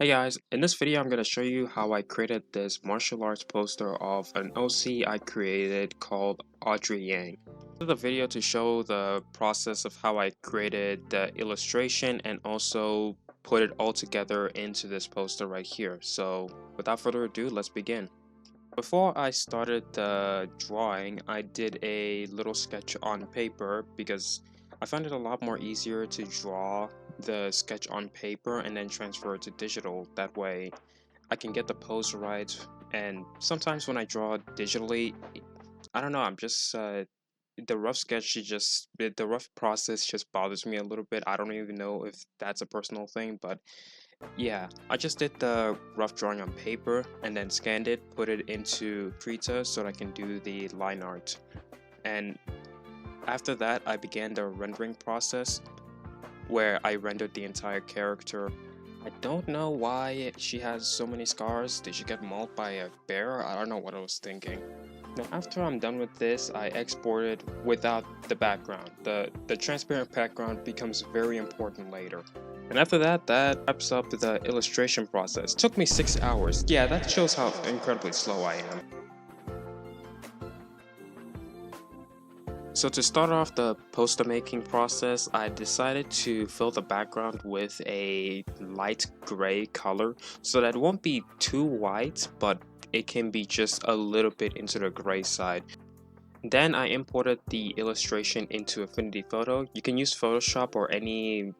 Hey guys, in this video I'm going to show you how I created this martial arts poster of an OC I created called Audrey Yang. This is the video to show the process of how I created the illustration and also put it all together into this poster right here. So without further ado, let's begin. Before I started the drawing, I did a little sketch on paper because I found it a lot more easier to draw the sketch on paper and then transfer it to digital. That way I can get the pose right. And sometimes when I draw digitally, I don't know, I'm just the rough sketch the rough process just bothers me a little bit. I don't even know if that's a personal thing, but yeah, I just did the rough drawing on paper and then scanned it, put it into Herta so that I can do the line art. And after that, I began the rendering process where I rendered the entire character. I don't know why she has so many scars. Did she get mauled by a bear? I don't know what I was thinking. Now after I'm done with this, I export it without the background. The transparent background becomes very important later. And after that, that wraps up the illustration process. Took me 6 hours. Yeah, that shows how incredibly slow I am. So to start off the poster making process, I decided to fill the background with a light gray color so that it won't be too white, but it can be just a little bit into the gray side. Then I imported the illustration into Affinity Photo. You can use Photoshop or any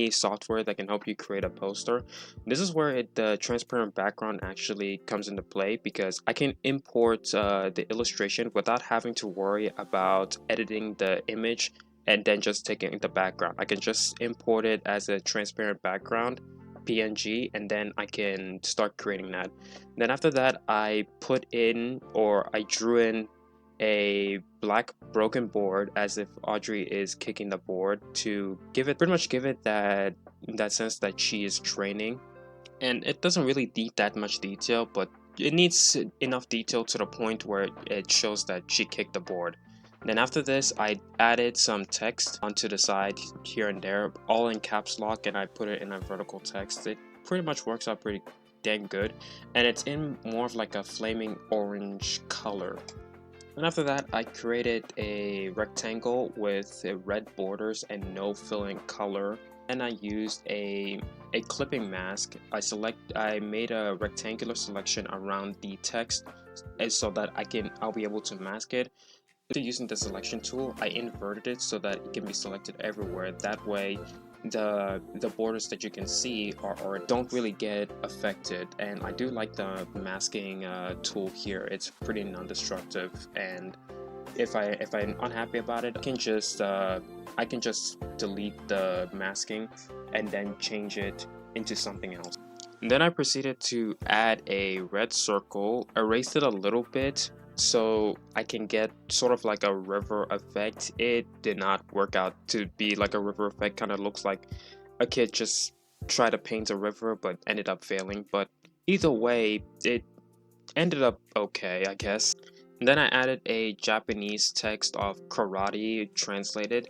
software that can help you create a poster. This is where the transparent background actually comes into play because I can import the illustration without having to worry about editing the image and then just taking the background. I can just import it as a transparent background PNG and then I can start creating that. Then after that I drew in a black broken board as if Audrey is kicking the board to pretty much give it that sense that she is training. And it doesn't really need that much detail, but it needs enough detail to the point where it shows that she kicked the board. Then after this, I added some text onto the side here and there, all in caps lock, and I put it in a vertical text. It pretty much works out pretty dang good, and it's in more of like a flaming orange color. And after that, I created a rectangle with red borders and no filling color. And I used a clipping mask. I made a rectangular selection around the text so that I'll be able to mask it. After using the selection tool, I inverted it so that it can be selected everywhere. That way, the borders that you can see or don't really get affected. And I do like the masking tool here. It's pretty non-destructive, and if I'm unhappy about it, I can just delete the masking and then change it into something else. And then I proceeded to add a red circle, erased it a little bit so I can get sort of like a river effect. It did not work out to be like a river effect. Kind of looks like a kid just tried to paint a river but ended up failing. But either way, it ended up okay, I guess. And then I added a Japanese text of karate translated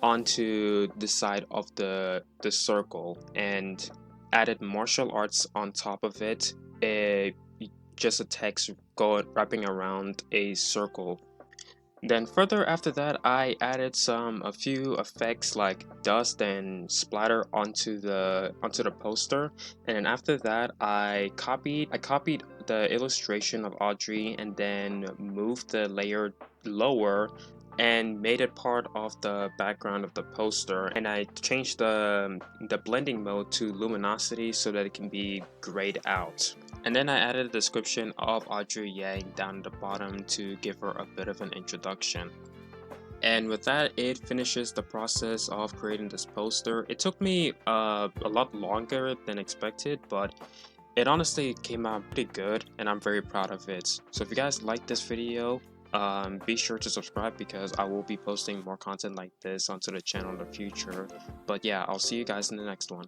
onto the side of the circle and added martial arts on top of it. Just a text wrapping around a circle. Then further after that, I added a few effects like dust and splatter onto the poster. And then after that, I copied the illustration of Audrey and then moved the layer lower and made it part of the background of the poster. And I changed the blending mode to luminosity so that it can be grayed out. And then I added a description of Audrey Yang down at the bottom to give her a bit of an introduction. And with that, it finishes the process of creating this poster. It took me a lot longer than expected, but it honestly came out pretty good and I'm very proud of it. So if you guys like this video, be sure to subscribe because I will be posting more content like this onto the channel in the future. But yeah, I'll see you guys in the next one.